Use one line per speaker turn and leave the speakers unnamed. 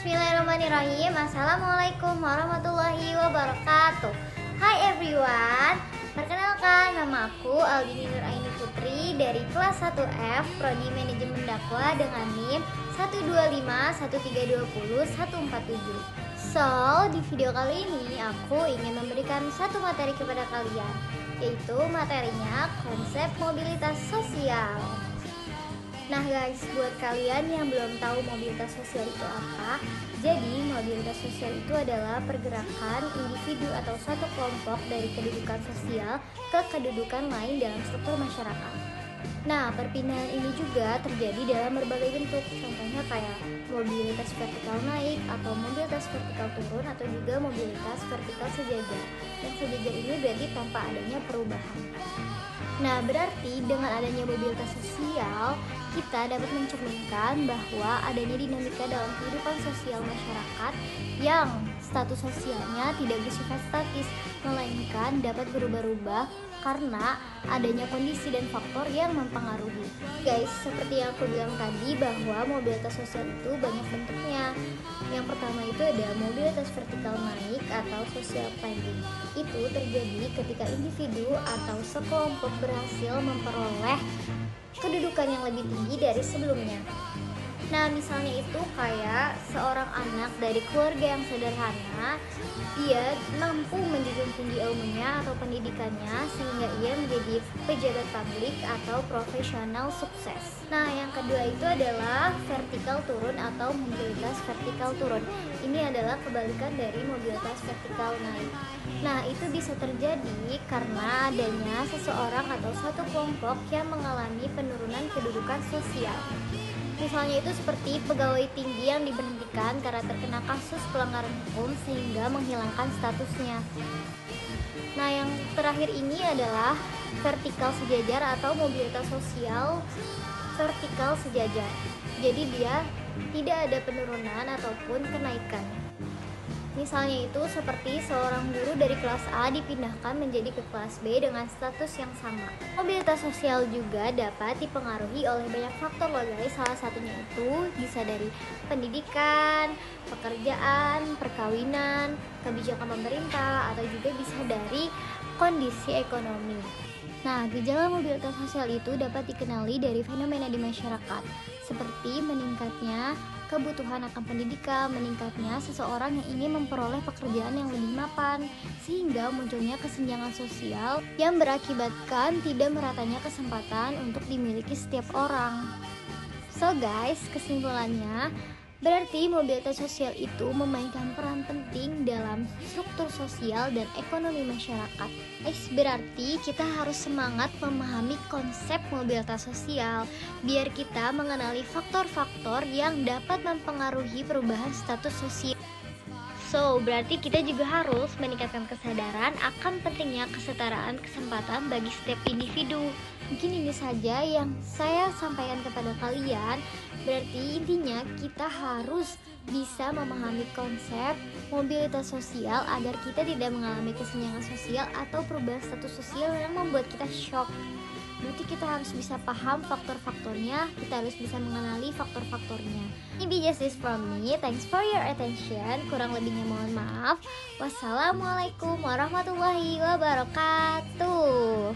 Bismillahirrahmanirrahim. Assalamualaikum warahmatullahi wabarakatuh. Hai everyone. Perkenalkan, nama aku Aldini Nuraini Putri dari kelas 1F Prodi Manajemen Dakwah dengan NIM 1251320 147. So, di video kali ini aku ingin memberikan satu materi kepada kalian, yaitu materinya konsep mobilitas sosial. Nah guys, buat kalian yang belum tahu mobilitas sosial itu apa, jadi mobilitas sosial itu adalah pergerakan individu atau satu kelompok dari kedudukan sosial ke kedudukan lain dalam struktur masyarakat. Nah, perpindahan ini juga terjadi dalam berbagai bentuk, contohnya kayak mobilitas vertikal naik atau mobilitas vertikal turun atau juga mobilitas vertikal sejajar. Yang sejajar ini berarti tanpa adanya perubahan. Nah, berarti dengan adanya mobilitas sosial, kita dapat mencerminkan bahwa adanya dinamika dalam kehidupan sosial masyarakat yang status sosialnya tidak bersifat statis, melainkan dapat berubah-ubah karena adanya kondisi dan faktor yang mempengaruhi. Guys, seperti yang aku bilang tadi bahwa mobilitas sosial itu banyak bentuknya. Yang pertama itu ada mobilitas vertikal naik atau social climbing. Itu terjadi ketika individu atau sekelompok berhasil memperoleh kedudukan yang lebih tinggi dari sebelumnya. Nah, misalnya itu kayak seorang anak dari keluarga yang sederhana, dia mampu menjunjung tinggi ilmunya atau pendidikannya sehingga ia menjadi pejabat publik atau profesional sukses. Nah, yang kedua itu adalah vertikal turun atau mobilitas vertikal turun. Ini adalah kebalikan dari mobilitas vertikal naik. Nah, itu bisa terjadi karena adanya seseorang atau satu kelompok yang mengalami penurunan kedudukan sosial. Misalnya itu seperti pegawai tinggi yang diberhentikan karena terkena kasus pelanggaran hukum sehingga menghilangkan statusnya. Nah, yang terakhir ini adalah vertikal sejajar atau mobilitas sosial vertikal sejajar. Jadi dia tidak ada penurunan ataupun kenaikan. Misalnya itu seperti seorang guru dari kelas A dipindahkan menjadi ke kelas B dengan status yang sama. Mobilitas sosial juga dapat dipengaruhi oleh banyak faktor loh guys. Salah satunya itu bisa dari pendidikan, pekerjaan, perkawinan, kebijakan pemerintah, atau juga bisa dari kondisi ekonomi. Nah, gejala mobilitas sosial itu dapat dikenali dari fenomena di masyarakat, seperti meningkatnya kebutuhan akan pendidikan, meningkatnya seseorang yang ingin memperoleh pekerjaan yang lebih mapan, sehingga munculnya kesenjangan sosial yang berakibatkan tidak meratanya kesempatan untuk dimiliki setiap orang. So guys, kesimpulannya, berarti mobilitas sosial itu memainkan peran penting dalam struktur sosial dan ekonomi masyarakat. Berarti kita harus semangat memahami konsep mobilitas sosial biar kita mengenali faktor-faktor yang dapat mempengaruhi perubahan status sosial. So, berarti kita juga harus meningkatkan kesadaran akan pentingnya kesetaraan kesempatan bagi setiap individu. Mungkin ini saja yang saya sampaikan kepada kalian. Berarti intinya kita harus bisa memahami konsep mobilitas sosial agar kita tidak mengalami kesenjangan sosial atau perubahan status sosial yang membuat kita shock. Berarti kita harus bisa paham faktor-faktornya, kita harus bisa mengenali faktor-faktornya. Ini just this from me. Thanks for your attention. Kurang lebihnya mohon maaf. Wassalamualaikum warahmatullahi wabarakatuh.